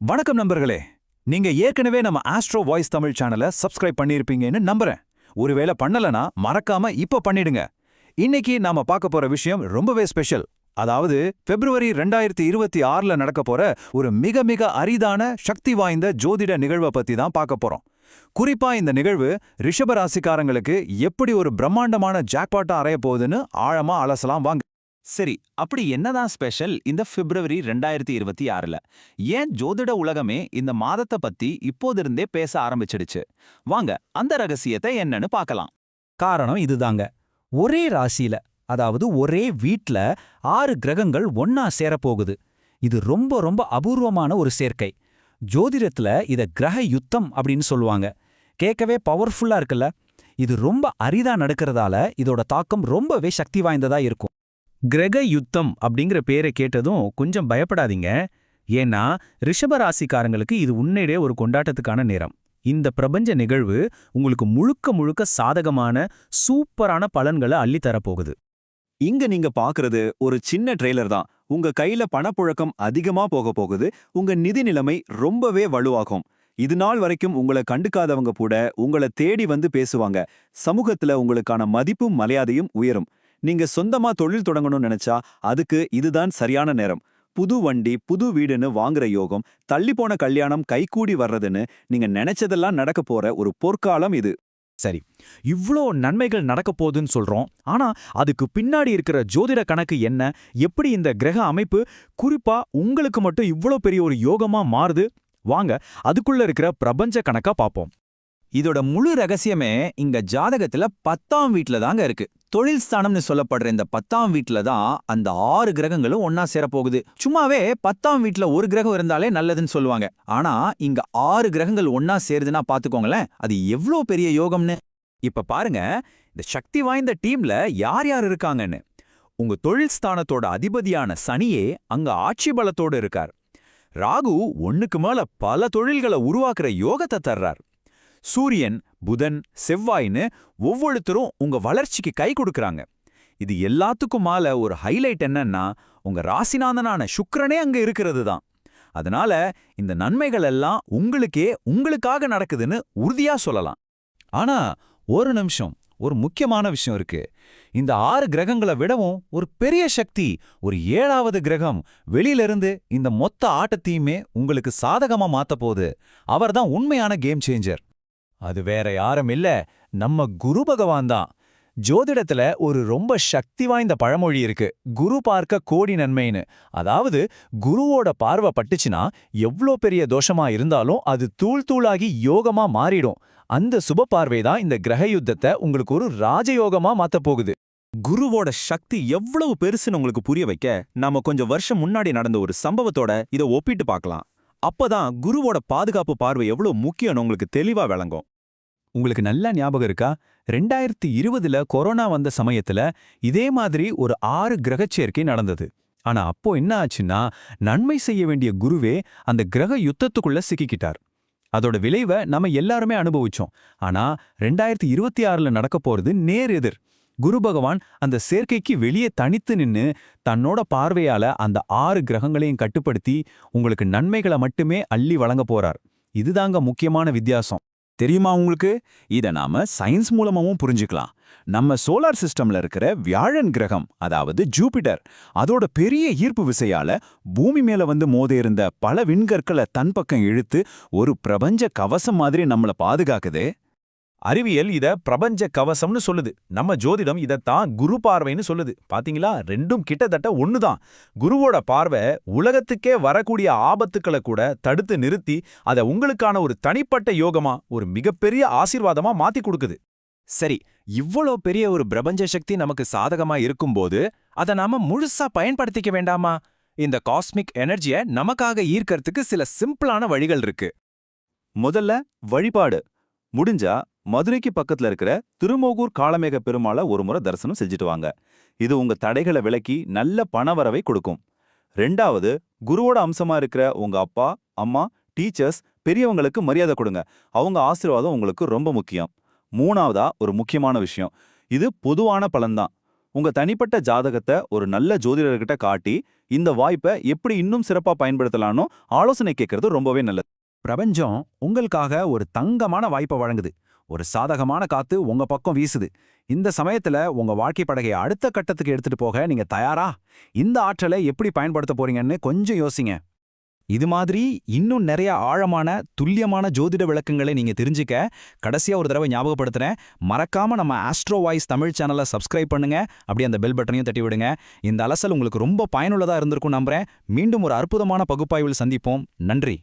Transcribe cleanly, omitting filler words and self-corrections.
வணக்கம் நண்பர்களே. நீங்க ஏற்கனவே நம்ம ஆஸ்ட்ரோ வாய்ஸ் தமிழ் சேனலை சப்ஸ்கிரைப் பண்ணியிருப்பீங்கன்னு நம்புறேன். ஒருவேளை பண்ணலனா மறக்காம இப்ப பண்ணிடுங்க. இன்னைக்கு நாம பார்க்க போற விஷயம் ரொம்பவே ஸ்பெஷல். அதாவது பிப்ரவரி 2026ல நடக்க போற ஒரு மிக மிக அரிதான சக்தி வாய்ந்த ஜோதிட நிகழ்வை பத்தி தான் பார்க்க போறோம். குறிப்பா இந்த நிகழ்வு ரிஷப ராசிக்காரங்களுக்கு எப்படி ஒரு பிரம்மாண்டமான ஜாக்பாட்டா அறைய போகுதுன்னு ஆழமா அலசலாம் வாங்க. சரி, அப்படி என்னதான் ஸ்பெஷல் இந்த பிப்ரவரி 2026ல? ஏன் ஜோதிட உலகமே இந்த மாதத்தை பத்தி இப்போதிருந்தே பேச ஆரம்பிச்சிடுச்சு? வாங்க அந்த ரகசியத்தை என்னன்னு பார்க்கலாம். காரணம் இதுதாங்க. ஒரே ராசியில, அதாவது ஒரே வீட்ல 6 கிரகங்கள் ஒன்னா சேரப்போகுது. இது ரொம்ப ரொம்ப அபூர்வமான ஒரு சேர்க்கை. ஜோதிடத்துல இத கிரக யுத்தம் அப்படின்னு சொல்லுவாங்க. கேட்கவே பவர்ஃபுல்லா இருக்குல்ல? இது ரொம்ப அரிதா நடக்கிறதால இதோட தாக்கம் ரொம்பவே சக்தி வாய்ந்ததா இருக்கும். கிரக யுத்தம் அப்படிங்கிற பேரை கேட்டதும் கொஞ்சம் பயப்படாதீங்க. ஏன்னா ரிஷபராசிக்காரங்களுக்கு இது உண்மையிலே ஒரு கொண்டாட்டத்துக்கான நேரம். இந்த பிரபஞ்ச நிகழ்வு உங்களுக்கு முழுக்க முழுக்க சாதகமான சூப்பரான பலன்களை அள்ளித்தரப்போகுது. இங்க நீங்க பாக்குறது ஒரு சின்ன ட்ரெய்லர் தான். உங்க கையில பணப்புழக்கம் அதிகமா போகுது. உங்க நிதி நிலைமை ரொம்பவே வலுவாகும். இது நாள் வரைக்கும் உங்களை கண்டுக்காதவங்க கூட உங்களை தேடி வந்து பேசுவாங்க. சமூகத்துல உங்களுக்கான மதிப்பும் மரியாதையும் உயரும். நீங்க சொந்தமா தொழில் தொடங்கணும்னு நினைச்சா அதுக்கு இதுதான் சரியான நேரம். புது வண்டி, புது வீடுன்னு வாங்குற யோகம், தள்ளிப்போன கல்யாணம் கைகூடி வர்றதுன்னு நீங்க நினைச்சதெல்லாம் நடக்க போற ஒரு பொற்காலம் இது. சரி, இவ்ளோ நன்மைகள் நடக்க போகுதுன்னு சொல்றோம். ஆனா அதுக்கு பின்னாடி இருக்கிற ஜோதிட கணக்கு என்ன? எப்படி இந்த கிரக அமைப்பு குறிப்பா உங்களுக்கு மட்டும் இவ்ளோ பெரிய ஒரு யோகமா மாறுது? வாங்க அதுக்குள்ள இருக்கிற பிரபஞ்ச கணக்கா பாப்போம். இதோட முழு ரகசியமே இங்க ஜாதகத்துல 10ஆம் வீட்ல தாங்க இருக்கு. தொழில் ஸ்தானம்னு சொல்லப்படுற இந்த 10ஆம் வீட்ல தான் அந்த 6 கிரகங்களும் ஒன்னா சேரப்போகுது. சும்மாவே 10ஆம் வீட்ல ஒரு கிரகம் இருந்தாலே நல்லதுன்னு சொல்லுவாங்க. ஆனா இங்க 6 கிரகங்கள் ஒன்னா சேருதுன்னா பாத்துக்கோங்களேன், அது எவ்ளோ பெரிய யோகம்னு. இப்ப பாருங்க, இந்த சக்தி வாய்ந்த டீம்ல யார் யார் இருக்காங்கன்னு. உங்க தொழில் ஸ்தானத்தோட அதிபதியான சனியே அங்க ஆட்சி பலத்தோட இருக்கார். ராகு ஒண்ணுக்கு மேல பல தொழில்களை உருவாக்குற யோகத்தை தர்றார். சூரியன், புதன், செவ்வாய்னு ஒவ்வொருத்தரும் உங்க வளர்ச்சிக்கு கை கொடுக்கறாங்க. இது எல்லாத்துக்கும் மேல ஒரு ஹைலைட் என்னன்னா, உங்க ராசிநாதனான சுக்கிரனே அங்க இருக்கிறது தான். அதனால இந்த நன்மைகள் எல்லாம் உங்களுக்காக நடக்குதுன்னு உறுதியா சொல்லலாம். ஆனா ஒரு நிமிஷம், ஒரு முக்கியமான விஷயம் இருக்கு. இந்த 6 கிரகங்களை விடவும் ஒரு பெரிய சக்தி, ஒரு 7வது கிரகம் வெளியிலிருந்து இந்த மொத்த ஆட்டத்தையுமே உங்களுக்கு சாதகமா மாத்த போகுது. அவர்தான் உண்மையான கேம் சேஞ்சர். அது வேற யாரும் இல்ல, நம்ம குரு பகவான் தான். ஜோதிடத்துல ஒரு ரொம்ப சக்தி வாய்ந்த பழமொழி இருக்கு, குரு பார்க்க கோடி நன்மைன்னு. அதாவது குருவோட பார்வை பட்டுச்சுன்னா எவ்ளோ பெரிய தோஷமா இருந்தாலும் அது தூள் தூளாகி யோகமா மாறிடும். அந்த சுப பார்வை தான் இந்த கிரக யுத்தத்தை உங்களுக்கு ஒரு ராஜயோகமா மாத்த போகுது. குருவோட சக்தி எவ்வளவு பெருசுன்னு உங்களுக்கு புரிய வைக்க நாம கொஞ்சம் வருஷம் முன்னாடி நடந்த ஒரு சம்பவத்தோட இதை ஒப்பிட்டு பார்க்கலாம். அப்பதான் குருவோட பாதுகாப்பு பார்வை எவ்வளவு முக்கியம்னு உங்களுக்கு தெளிவா விளங்கும். உங்களுக்கு நல்லா ஞாபகம் இருக்கா? 2020ல கொரோனா வந்த சமயத்துல இதே மாதிரி ஒரு 6 கிரகச்சேர்க்கை நடந்தது. ஆனா அப்போ என்ன ஆச்சுன்னா, நன்மை செய்ய வேண்டிய குருவே அந்த கிரக யுத்தத்துக்குள்ள சிக்கிக்கிட்டார். அதோட விளைவை நம்ம எல்லாருமே அனுபவிச்சோம். ஆனா 2026ல நடக்க போறது நேர் எதிர். குரு பகவான் அந்த சேர்க்கைக்கு வெளியே தனித்து நின்னு தன்னோட பார்வையால அந்த 6 கிரகங்களையும் கட்டுப்படுத்தி உங்களுக்கு நன்மைகளை மட்டுமே அள்ளி வழங்க போறார். இதுதாங்க முக்கியமான வித்தியாசம். தெரியுமா உங்களுக்கு? இத நாம சயின்ஸ் மூலமாவும் புரிஞ்சுக்கலாம். நம்ம சோலார் சிஸ்டம்ல இருக்கிற வியாழன் கிரகம், அதாவது ஜூபிட்டர், அதோட பெரிய ஈர்ப்பு விசையால பூமி மேல வந்து மோத இருந்த பல விண்கற்களை தன் பக்கம் இழுத்து ஒரு பிரபஞ்ச கவசம் மாதிரி நம்மள பாதுகாக்குது. அறிவியல் இத பிரபஞ்ச கவசம்னு சொல்லுது. நம்ம ஜோதிடம் இதத்தான் குரு பார்வைன்னு சொல்லுது. பாத்தீங்களா, ரெண்டும் கிட்டத்தட்ட ஒண்ணுதான். குருவோட பார்வை உலகத்துக்கே வரக்கூடிய ஆபத்துக்களை கூட தடுத்து நிறுத்தி அதை உங்களுக்கான ஒரு தனிப்பட்ட யோகமா, ஒரு மிகப்பெரிய ஆசீர்வாதமா மாத்தி கொடுக்குது. சரி, இவ்வளோ பெரிய ஒரு பிரபஞ்ச சக்தி நமக்கு சாதகமா இருக்கும்போது அதை நாம முழுசா பயன்படுத்திக்க வேண்டாமா? இந்த காஸ்மிக் எனர்ஜியை நமக்காக ஈர்க்கறதுக்கு சில சிம்பிளான வழிகள் இருக்கு. முதல்ல வழிபாடு. முடிஞ்சா மதுரைக்கு பக்கத்துல இருக்கிற திருமோகூர் காளமேக பெருமாளை ஒரு முறை தரிசனம் செஞ்சுட்டு வாங்க. இது உங்க தடைகளை விலக்கி நல்ல பணவரவை கொடுக்கும். 2வது, குருவோட அம்சமா இருக்கிற உங்க அப்பா, அம்மா, டீச்சர்ஸ், பெரியவங்களுக்கு மரியாதை கொடுங்க. அவங்க ஆசீர்வாதம் உங்களுக்கு ரொம்ப முக்கியம். 3வதா ஒரு முக்கியமான விஷயம், இது பொதுவான பலன்தான். உங்க தனிப்பட்ட ஜாதகத்தை ஒரு நல்ல ஜோதிடர்கிட்ட காட்டி இந்த வாய்ப்பை எப்படி இன்னும் சிறப்பா பயன்படுத்தலாம்னு ஆலோசனை கேட்கறது ரொம்பவே நல்லது. பிரபஞ்சம் உங்களுக்காக ஒரு தங்கமான வாய்ப்பை வழங்குது. ஒரு சாதகமான காத்து உங்க பக்கம் வீசுது. இந்த சமயத்துல உங்க வாழ்க்கை படகையை அடுத்த கட்டத்துக்கு எடுத்துட்டு போக நீங்க தயாரா? இந்த ஆற்றலை எப்படி பயன்படுத்த போறீங்கன்னு கொஞ்சம் யோசிங்க. இது மாதிரி இன்னும் நிறைய ஆழமான துல்லியமான ஜோதிட விளக்கங்களை நீங்க தெரிஞ்சுக்க கடைசியா ஒரு தடவை ஞாபகப்படுத்துறேன். மறக்காம நம்ம ஆஸ்ட்ரோ வாய்ஸ் தமிழ் சேனலை சப்ஸ்கிரைப் பண்ணுங்க. அப்படியே அந்த பெல் பட்டனையும் தட்டி விடுங்க. இந்த அலசல் உங்களுக்கு ரொம்ப பயனுள்ளதா இருந்திருக்கும் நம்புறேன். மீண்டும் ஒரு அற்புதமான பகுப்பாய்வில் சந்திப்போம். நன்றி.